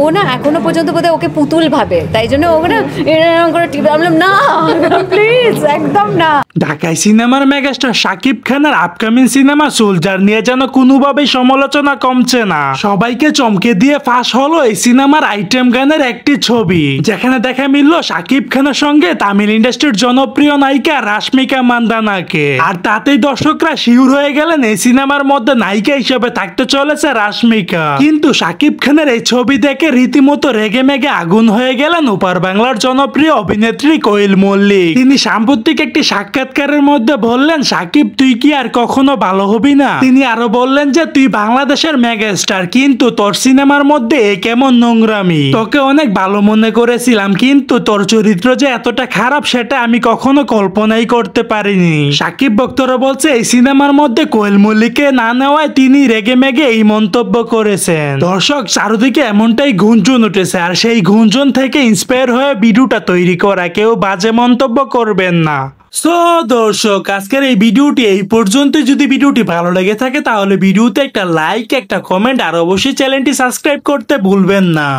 ও না এখনো পর্যন্ত বোধহয় ওকে পুতুল ভাবে, তাই জন্য ও না এরকম করে টিপে, বললাম না প্লিজ একদম না। ঢাকায় সিনেমার মেগাস্টার শাকিব খানের আপকামিং সিনেমা সোলজার নিয়ে যেন কোনোভাবেই সমালোচনা কমছে না। সবাইকে চমকে দিয়ে ফাঁস হলো এই সিনেমার আইটেম গানের একটি ছবি, যেখানে দেখা মিলল শাকিব খানের সঙ্গে তামিল ইন্ডাস্ট্রির জনপ্রিয় নায়িকা রাশমিকা মান্দানাকে। আর তাতেই দর্শকরা শিউর হয়ে গেলেন এই সিনেমার মধ্যে নায়িকা হিসেবে থাকতে চলেছে রাশমিকা। কিন্তু শাকিব খানের এই ছবি দেখে রীতিমতো রেগে মেগে আগুন হয়ে গেলেন ওপার বাংলার জনপ্রিয় অভিনেত্রী কোয়েল মল্লিক। তিনি সাম্প্রতিক একটি সাক্ষাৎকারের মধ্যে বললেন, শাকিব তুই কি আর কখনো ভালো হবি না? তিনি আরো বললেন যে তুই বাংলাদেশের মেগা স্টার, কিন্তু তোর সিনেমার মধ্যে এ কেমন নোংরামি। তোকে অনেক ভালো মনে করেছিলাম, কিন্তু তোর চরিত্র যে এতটা খারাপ সেটা আমি কখনো কল্পনাই করতে পারিনি। শাকিব ভক্তরা বলছে এই সিনেমার মধ্যে কোয়েল মল্লিককে না নেওয়ায় তিনি রেগে মেগে এই মন্তব্য করেছেন। দর্শক চারদিকে এমনটাই গুঞ্জন উঠেছে, আর সেই গুঞ্জন থেকে ইন্সপায়ার হয়ে ভিডিওটা তৈরি করা। কেউ বাজে মন্তব্য করবেন না। সো দর্শক আজকের এই ভিডিওটি এই পর্যন্ত। যদি ভিডিওটি ভালো লেগে থাকে তাহলে ভিডিওতে একটা লাইক, একটা কমেন্ট আর অবশ্যই চ্যানেলটি সাবস্ক্রাইব করতে ভুলবেন না।